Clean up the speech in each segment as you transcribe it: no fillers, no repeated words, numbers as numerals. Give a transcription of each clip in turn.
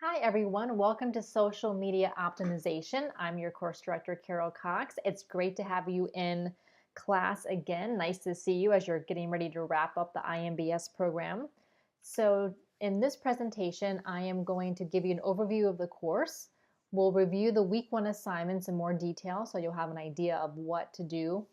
Hi everyone, welcome to Social Media Optimization. I'm your course director, Carol Cox. It's great to have you in class again. Nice to see you as you're getting ready to wrap up the IMBS program. So in this presentation, I am going to give you an overview of the course. We'll review the week 1 assignments in more detail so you'll have an idea of what to do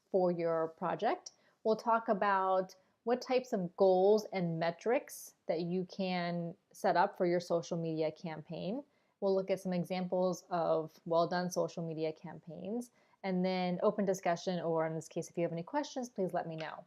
for your project. We'll talk about what types of goals and metrics that you can set up for your social media campaign. We'll look at some examples of well-done social media campaigns, and then open discussion, or in this case, if you have any questions, please let me know.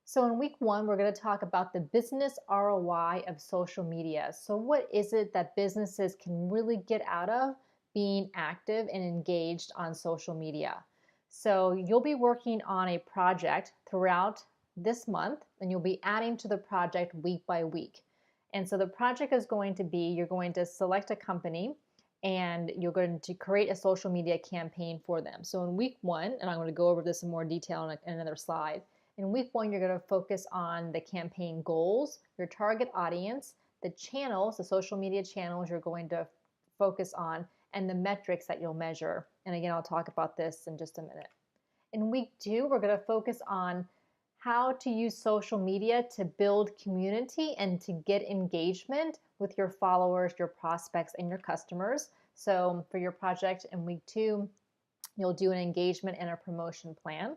So in week 1, we're going to talk about the business ROI of social media. So what is it that businesses can really get out of being active and engaged on social media? So you'll be working on a project throughout this month, and you'll be adding to the project week by week. And so the project is going to be, you're going to select a company and you're going to create a social media campaign for them. So in week 1, and I'm going to go over this in more detail in another slide. In week 1, you're going to focus on the campaign goals, your target audience, the channels, the social media channels you're going to focus on, and the metrics that you'll measure. And again, I'll talk about this in just a minute. In week 2, we're going to focus on how to use social media to build community and to get engagement with your followers, your prospects, and your customers. So for your project in week 2, you'll do an engagement and a promotion plan.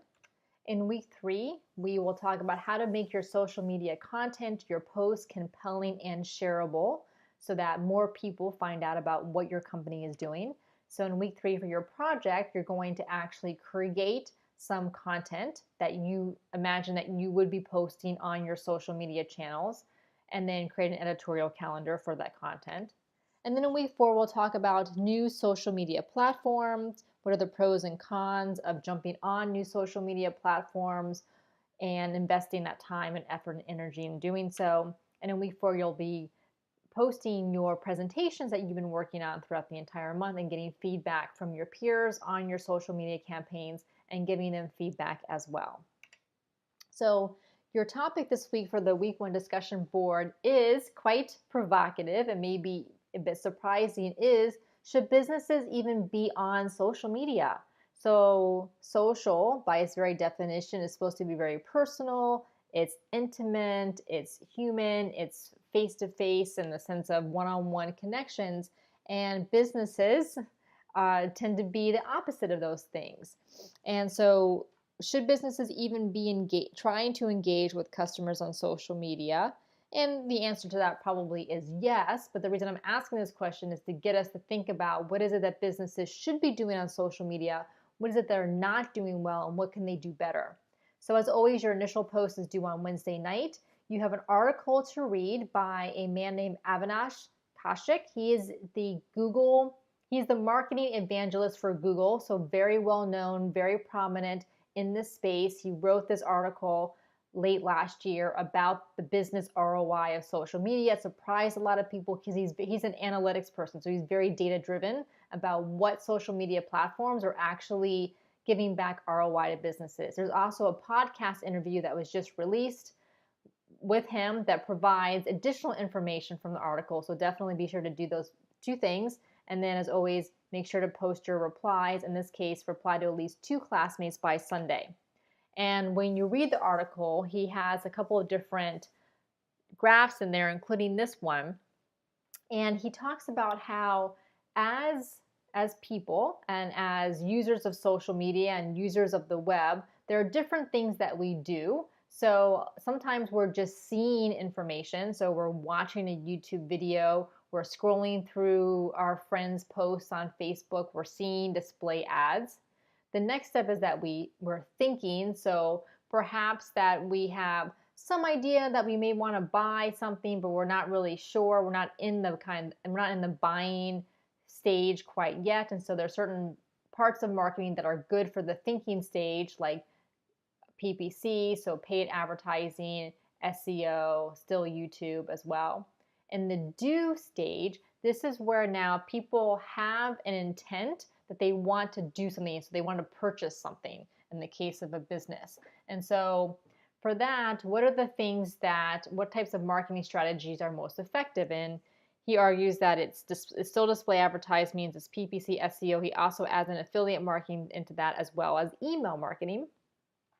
In week 3, we will talk about how to make your social media content, your posts, compelling and shareable so that more people find out about what your company is doing. So in week 3 for your project, you're going to actually create some content that you imagine that you would be posting on your social media channels, and then create an editorial calendar for that content. And then in week 4, we'll talk about new social media platforms. What are the pros and cons of jumping on new social media platforms and investing that time and effort and energy in doing so. And in week 4, you'll be posting your presentations that you've been working on throughout the entire month and getting feedback from your peers on your social media campaigns and giving them feedback as well. So your topic this week for the week 1 discussion board is quite provocative and maybe a bit surprising, is should businesses even be on social media? So social, by its very definition, is supposed to be very personal, it's intimate, it's human, it's face-to-face in the sense of one-on-one connections, and businesses tend to be the opposite of those things. And so should businesses even be trying to engage with customers on social media? And the answer to that probably is yes, but the reason I'm asking this question is to get us to think about what is it that businesses should be doing on social media, what is it they're not doing well, and what can they do better. So as always, your initial post is due on Wednesday night. You have an article to read by a man named Avinash Kaushik. He's the marketing evangelist for Google, so very well known, very prominent in this space. He wrote this article late last year about the business ROI of social media. It surprised a lot of people because he's an analytics person, so he's very data driven about what social media platforms are actually giving back ROI to businesses. There's also a podcast interview that was just released with him that provides additional information from the article, so definitely be sure to do those 2 things. And then, as always, make sure to post your replies. In this case, reply to at least 2 classmates by Sunday. And when you read the article, he has a couple of different graphs in there, including this one. And he talks about how as people and as users of social media and users of the web, there are different things that we do. So sometimes we're just seeing information. So we're watching a YouTube video, we're scrolling through our friends' posts on Facebook, we're seeing display ads. The next step is that we're thinking, so perhaps that we have some idea that we may want to buy something, but we're not really sure. We're not in the buying stage quite yet. And so there are certain parts of marketing that are good for the thinking stage, like PPC, so paid advertising, SEO, still YouTube as well. In the do stage, this is where now people have an intent that they want to do something, so they want to purchase something in the case of a business. And so for that, what types of marketing strategies are most effective? And He argues that it's still display advertised means it's PPC, SEO. He also adds an affiliate marketing into that as well as email marketing.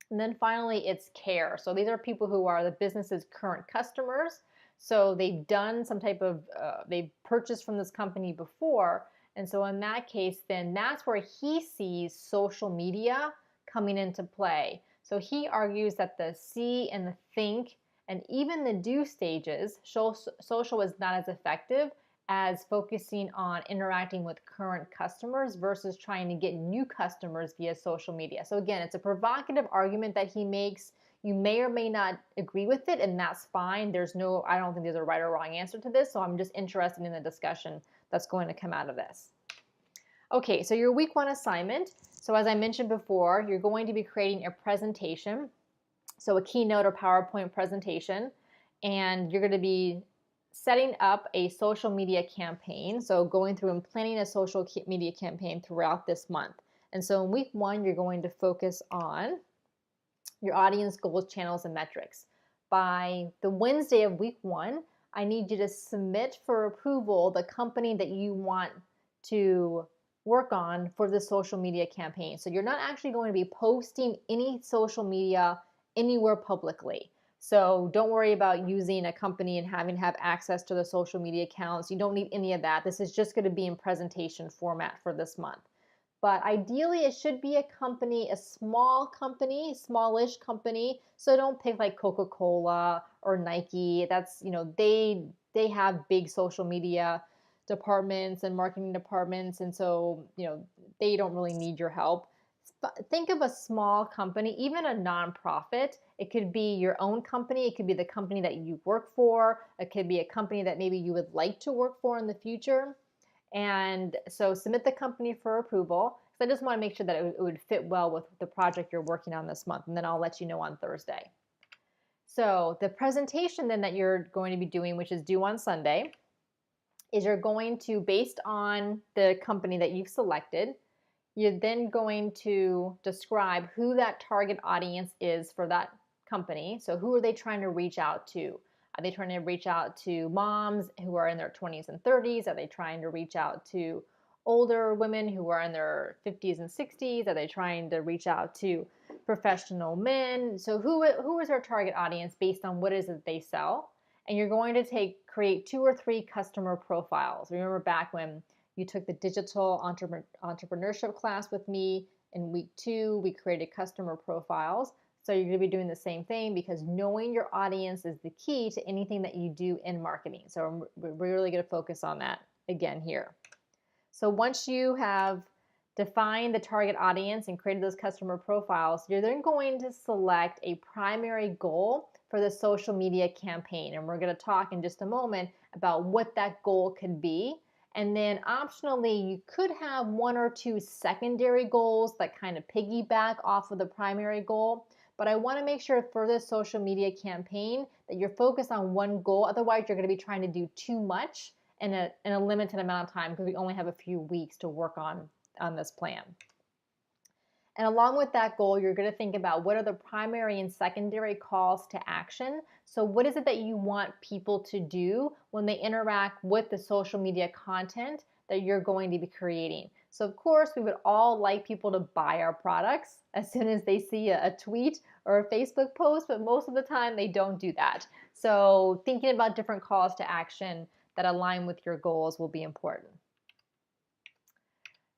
And then finally, it's care. So these are people who are the business's current customers. So they've done some type of, they've purchased from this company before. And so in that case, then that's where he sees social media coming into play. So he argues that the see and the think and even the do stages, social is not as effective as focusing on interacting with current customers versus trying to get new customers via social media. So again, it's a provocative argument that he makes. You may or may not agree with it, and that's fine. I don't think there's a right or wrong answer to this, so I'm just interested in the discussion that's going to come out of this. Okay, so your week 1 assignment. So as I mentioned before, you're going to be creating a presentation, so a keynote or PowerPoint presentation, and you're going to be setting up a social media campaign. So going through and planning a social media campaign throughout this month. And so in week 1, you're going to focus on your audience goals, channels, and metrics. By the Wednesday of week 1, I need you to submit for approval the company that you want to work on for the social media campaign. So you're not actually going to be posting any social media anywhere publicly. So don't worry about using a company and having to have access to the social media accounts. You don't need any of that. This is just going to be in presentation format for this month. But ideally, it should be a company, a small company, smallish company. So don't pick like Coca-Cola or Nike. That's, they have big social media departments and marketing departments. And so, they don't really need your help. Think of a small company, even a nonprofit. It could be your own company. It could be the company that you work for. It could be a company that maybe you would like to work for in the future. And so submit the company for approval. So I just want to make sure that it would fit well with the project you're working on this month. And then I'll let you know on Thursday. So the presentation then that you're going to be doing, which is due on Sunday, is you're going to, based on the company that you've selected, you're then going to describe who that target audience is for that company. So who are they trying to reach out to? Are they trying to reach out to moms who are in their 20s and 30s? Are they trying to reach out to older women who are in their 50s and 60s? Are they trying to reach out to professional men? So who is our target audience based on what is it they sell? And you're going to create 2 or 3 customer profiles. Remember back when you took the digital entrepreneurship class with me in week 2, we created customer profiles. So you're going to be doing the same thing because knowing your audience is the key to anything that you do in marketing. So we're really going to focus on that again here. So once you have defined the target audience and created those customer profiles, you're then going to select a primary goal for the social media campaign. And we're going to talk in just a moment about what that goal could be. And then optionally, you could have 1 or 2 secondary goals that kind of piggyback off of the primary goal. But I want to make sure for this social media campaign that you're focused on one goal. Otherwise, you're going to be trying to do too much in a limited amount of time because we only have a few weeks to work on this plan. And along with that goal, you're going to think about what are the primary and secondary calls to action. So what is it that you want people to do when they interact with the social media content that you're going to be creating? So of course, we would all like people to buy our products as soon as they see a tweet or a Facebook post, but most of the time they don't do that. So thinking about different calls to action that align with your goals will be important.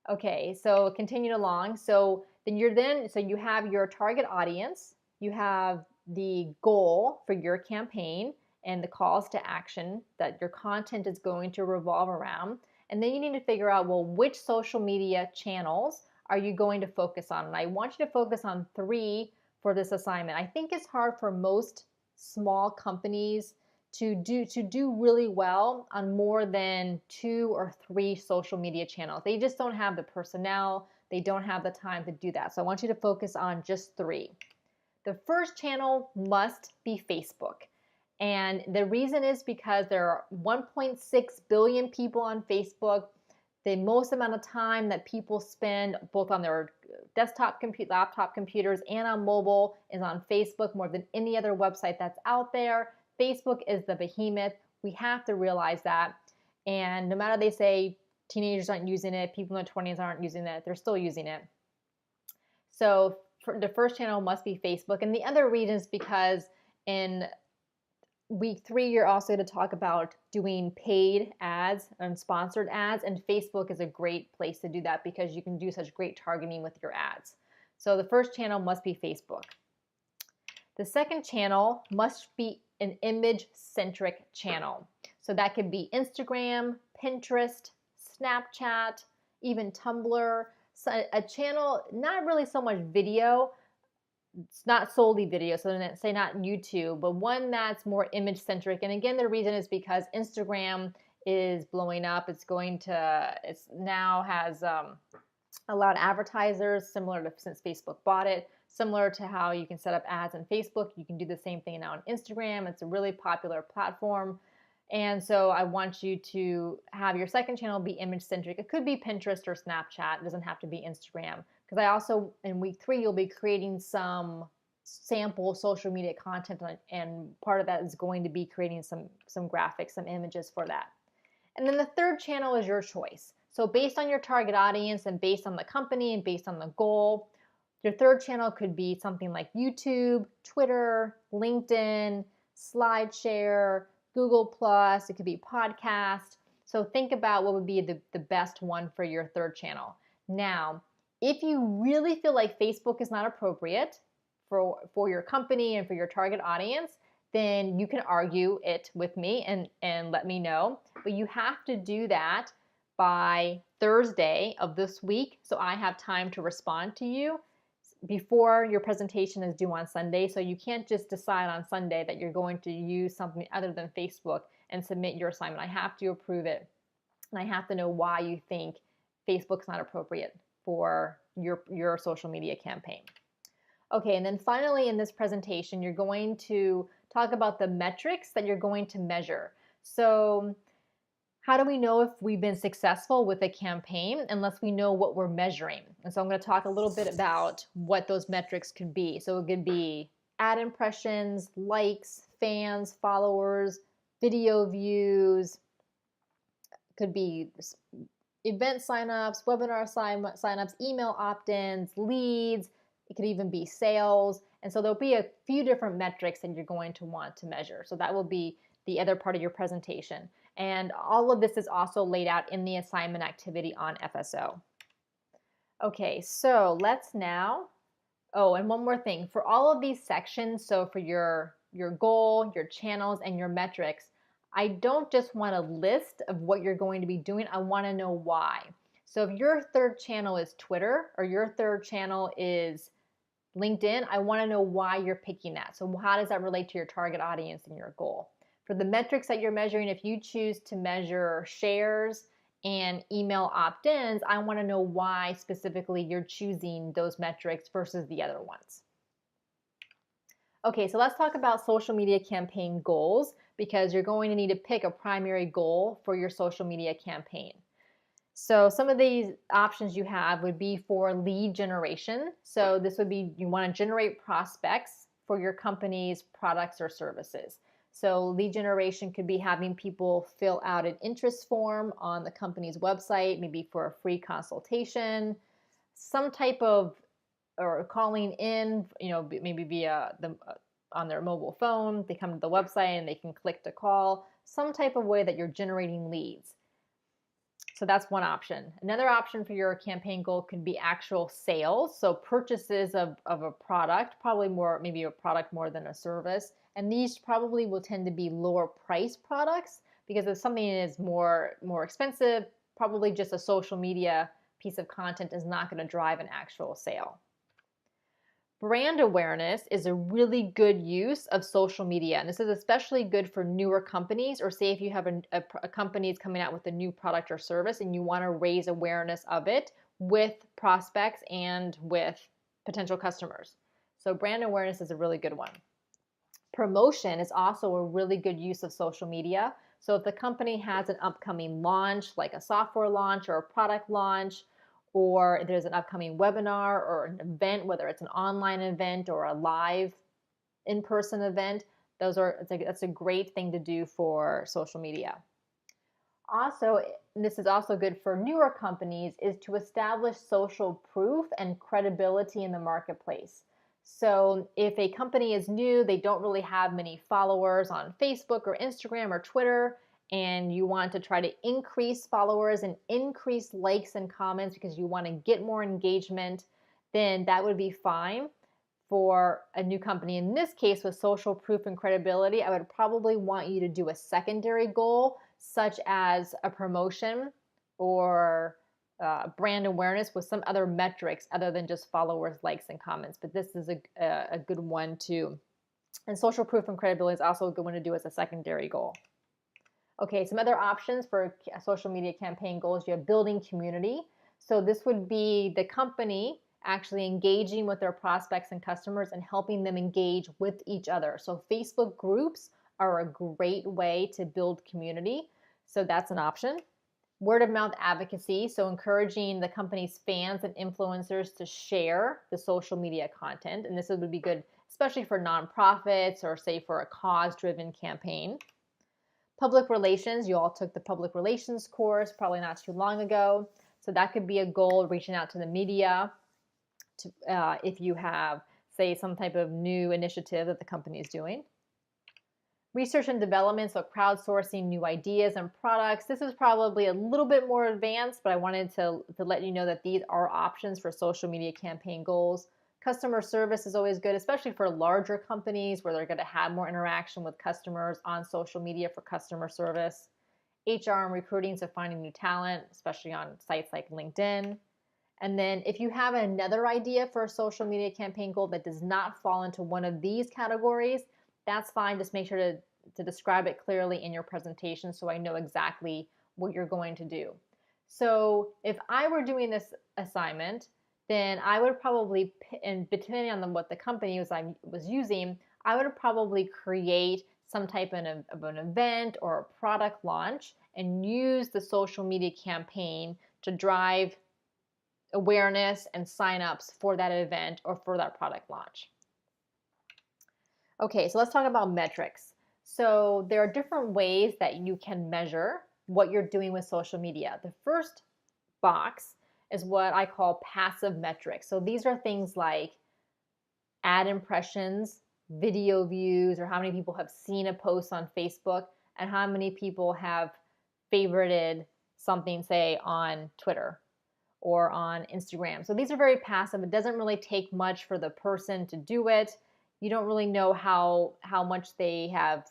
Okay, so continuing along. So you have your target audience, you have the goal for your campaign and the calls to action that your content is going to revolve around. And then you need to figure out, well, which social media channels are you going to focus on? And I want you to focus on 3 for this assignment. I think it's hard for most small companies to do really well on more than 2 or 3 social media channels. They just don't have the personnel. They don't have the time to do that. So I want you to focus on just 3. The first channel must be Facebook. And the reason is because there are 1.6 billion people on Facebook. The most amount of time that people spend both on their laptop computers and on mobile is on Facebook more than any other website that's out there. Facebook is the behemoth. We have to realize that. And no matter they say teenagers aren't using it, people in their 20s aren't using it, they're still using it. So the first channel must be Facebook. And the other reason is because in week 3, you're also going to talk about doing paid ads and sponsored ads. And Facebook is a great place to do that because you can do such great targeting with your ads. So the first channel must be Facebook. The second channel must be an image-centric channel. So that could be Instagram, Pinterest, Snapchat, even Tumblr. So a channel, not really so much video, it's not solely video, so say not YouTube, but one that's more image centric. And again, the reason is because Instagram is blowing up. It's now has allowed advertisers, similar to since Facebook bought it, similar to how you can set up ads on Facebook. You can do the same thing now on Instagram. It's a really popular platform. And so I want you to have your second channel be image centric. It could be Pinterest or Snapchat. It doesn't have to be Instagram. Because I also, in week 3, you'll be creating some sample social media content, and part of that is going to be creating some graphics, some images for that. And then the third channel is your choice. So based on your target audience and based on the company and based on the goal, your third channel could be something like YouTube, Twitter, LinkedIn, SlideShare, Google+, it could be podcast. So think about what would be the best one for your third channel. Now, if you really feel like Facebook is not appropriate for your company and for your target audience, then you can argue it with me and let me know. But you have to do that by Thursday of this week, so I have time to respond to you before your presentation is due on Sunday. So you can't just decide on Sunday that you're going to use something other than Facebook and submit your assignment. I have to approve it, and I have to know why you think Facebook's not appropriate for your social media campaign. Okay, and then finally in this presentation, you're going to talk about the metrics that you're going to measure. So how do we know if we've been successful with a campaign unless we know what we're measuring? And so I'm going to talk a little bit about what those metrics could be. So it could be ad impressions, likes, fans, followers, video views, could be event signups, webinar signups, email opt-ins, leads. It could even be sales. And so there'll be a few different metrics that you're going to want to measure. So that will be the other part of your presentation. And all of this is also laid out in the assignment activity on FSO. Okay, so let's now, and one more thing. For all of these sections, so for your goal, your channels, and your metrics, I don't just want a list of what you're going to be doing. I want to know why. So if your third channel is Twitter or your third channel is LinkedIn, I want to know why you're picking that. So how does that relate to your target audience and your goal? For the metrics that you're measuring, if you choose to measure shares and email opt-ins, I want to know why specifically you're choosing those metrics versus the other ones. Okay, so let's talk about social media campaign goals, because you're going to need to pick a primary goal for your social media campaign. So some of these options you have would be for lead generation. So this would be, you want to generate prospects for your company's products or services. So lead generation could be having people fill out an interest form on the company's website, maybe for a free consultation, some type of, or calling in, maybe via on their mobile phone. They come to the website and they can click to call, some type of way that you're generating leads. So that's one option. Another option for your campaign goal could be actual sales. So purchases of a product, maybe a product more than a service. And these probably will tend to be lower price products, because if something is more expensive, probably just a social media piece of content is not going to drive an actual sale. Brand awareness is a really good use of social media, and this is especially good for newer companies, or say if you have a company is coming out with a new product or service and you want to raise awareness of it with prospects and with potential customers. So brand awareness is a really good one. Promotion is also a really good use of social media. So if the company has an upcoming launch, like a software launch or a product launch, or there's an upcoming webinar or an event, whether it's an online event or a live in-person event, that's a great thing to do for social media. Also, and this is also good for newer companies, is to establish social proof and credibility in the marketplace. So if a company is new, they don't really have many followers on Facebook or Instagram or Twitter, and you want to try to increase followers and increase likes and comments because you want to get more engagement, then that would be fine for a new company. In this case, with social proof and credibility, I would probably want you to do a secondary goal, such as a promotion or brand awareness with some other metrics other than just followers, likes, and comments. But this is a good one too. And social proof and credibility is also a good one to do as a secondary goal. Okay, some other options for social media campaign goals. You have building community. So this would be the company actually engaging with their prospects and customers and helping them engage with each other. So Facebook groups are a great way to build community. So that's an option. Word of mouth advocacy, so encouraging the company's fans and influencers to share the social media content. And this would be good, especially for nonprofits or say for a cause-driven campaign. Public relations, you all took the public relations course probably not too long ago. So that could be a goal, reaching out to the media if you have, say, some type of new initiative that the company is doing. Research and development, so crowdsourcing new ideas and products. This is probably a little bit more advanced, but I wanted to let you know that these are options for social media campaign goals. Customer service is always good, especially for larger companies where they're going to have more interaction with customers on social media for customer service. HR and recruiting, so finding new talent, especially on sites like LinkedIn. And then if you have another idea for a social media campaign goal that does not fall into one of these categories, that's fine. Just make sure to describe it clearly in your presentation so I know exactly what you're going to do. So if I were doing this assignment, then I would probably, and depending on what the company was using, I would probably create some type of an event or a product launch and use the social media campaign to drive awareness and signups for that event or for that product launch. Okay, so let's talk about metrics. So there are different ways that you can measure what you're doing with social media. The first box is what I call passive metrics. So these are things like ad impressions, video views, or how many people have seen a post on Facebook, and how many people have favorited something, say, on Twitter or on Instagram. So these are very passive. It doesn't really take much for the person to do it. You don't really know how much they have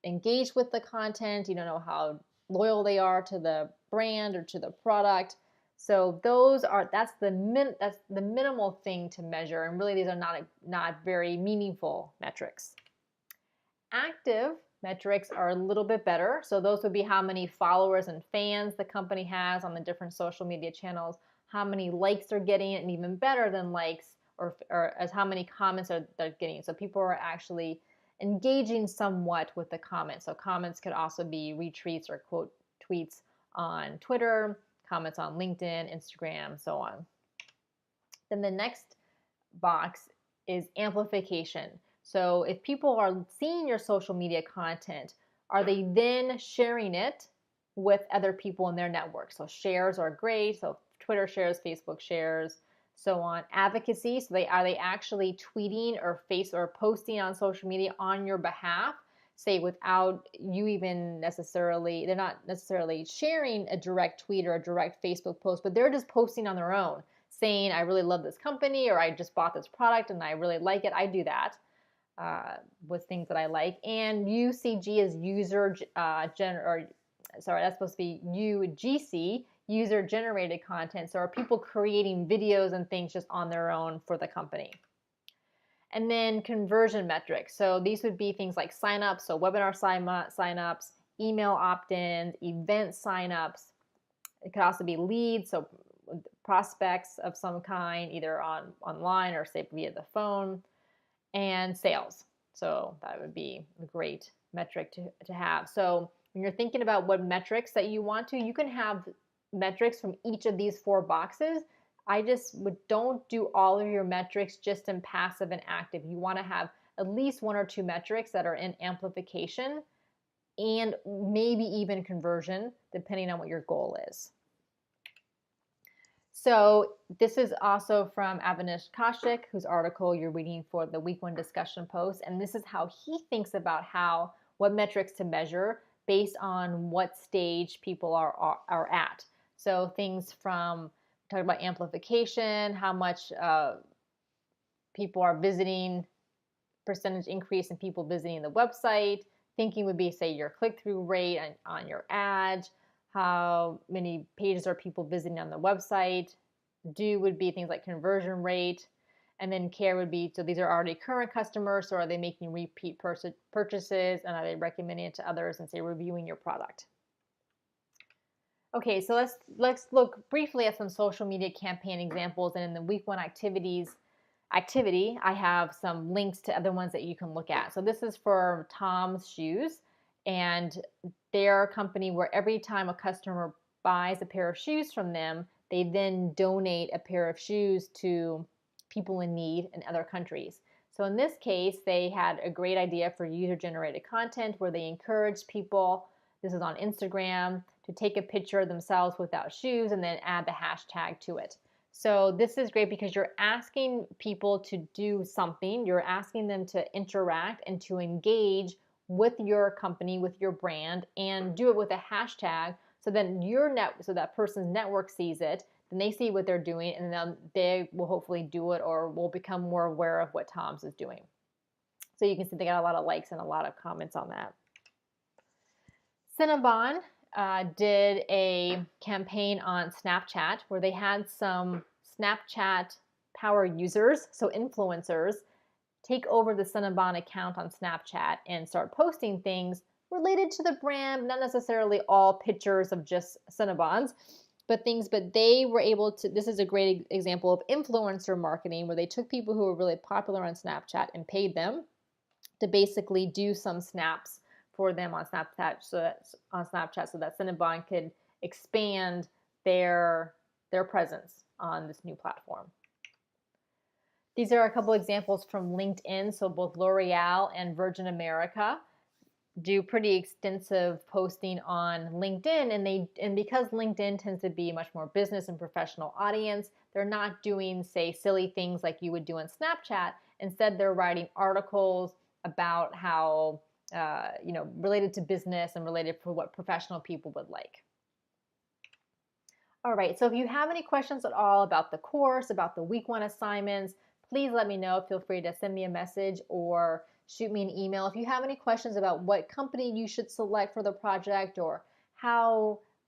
engaged with the content. You don't know how loyal they are to the brand or to the product. So that's the minimal thing to measure, and really these are not very meaningful metrics. Active metrics are a little bit better. So those would be how many followers and fans the company has on the different social media channels, how many likes they're getting, and even better than likes, or as how many comments they're getting. So people are actually engaging somewhat with the comments. So comments could also be retweets or quote tweets on Twitter, comments on LinkedIn, Instagram, so on. Then the next box is amplification. So if people are seeing your social media content, are they then sharing it with other people in their network? So shares are great. So Twitter shares, Facebook shares, so on. Advocacy, so are they actually tweeting or posting on social media on your behalf, say without you even necessarily, they're not necessarily sharing a direct tweet or a direct Facebook post, but they're just posting on their own, saying, I really love this company, or I just bought this product and I really like it. I do that with things that I like. And UCG is that's supposed to be UGC, user generated content. So are people creating videos and things just on their own for the company? And then conversion metrics. So these would be things like signups, so webinar signups, email opt-ins, event signups. It could also be leads, so prospects of some kind, either online or say via the phone, and sales. So that would be a great metric to have. So when you're thinking about what metrics that you want to, you can have metrics from each of these 4 boxes. I just don't do all of your metrics just in passive and active. You want to have at least 1 or 2 metrics that are in amplification and maybe even conversion, depending on what your goal is. So this is also from Avanish Kaushik, whose article you're reading for the week 1 discussion post. And this is how he thinks about what metrics to measure based on what stage people are at. So things from, talking about amplification, how much people are visiting, percentage increase in people visiting the website. Thinking would be, say, your click-through rate on your ad, how many pages are people visiting on the website. Do would be things like conversion rate. And then care would be, so these are already current customers, so are they making repeat purchases, and are they recommending it to others, and say reviewing your product. Okay, so let's look briefly at some social media campaign examples, and in the week 1 activity, I have some links to other ones that you can look at. So this is for Tom's Shoes, and they're a company where every time a customer buys a pair of shoes from them, they then donate a pair of shoes to people in need in other countries. So in this case, they had a great idea for user-generated content where they encouraged people, this is on Instagram, to take a picture of themselves without shoes and then add the hashtag to it. So this is great because you're asking people to do something. You're asking them to interact and to engage with your company, with your brand, and do it with a hashtag so then so that person's network sees it, then they see what they're doing, and then they will hopefully do it or will become more aware of what Tom's is doing. So you can see they got a lot of likes and a lot of comments on that. Cinnabon did a campaign on Snapchat where they had some Snapchat power users, so influencers, take over the Cinnabon account on Snapchat and start posting things related to the brand, not necessarily all pictures of just Cinnabons, but they were able to, this is a great example of influencer marketing where they took people who were really popular on Snapchat and paid them to basically do some snaps for them on Snapchat so that Cinnabon could expand their presence on this new platform. These are a couple examples from LinkedIn. So both L'Oreal and Virgin America do pretty extensive posting on LinkedIn, and because LinkedIn tends to be a much more business and professional audience, they're not doing, say, silly things like you would do on Snapchat. Instead, they're writing articles about how related to business and related for what professional people would like. All right, so if you have any questions at all about the course, about the week 1 assignments, please let me know. Feel free to send me a message or shoot me an email. If you have any questions about what company you should select for the project or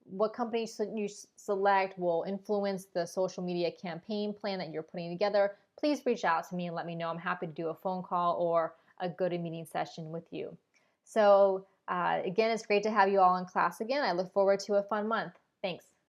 what company you select will influence the social media campaign plan that you're putting together, please reach out to me and let me know. I'm happy to do a phone call or a go-to-meeting session with you. So again, it's great to have you all in class again. I look forward to a fun month. Thanks.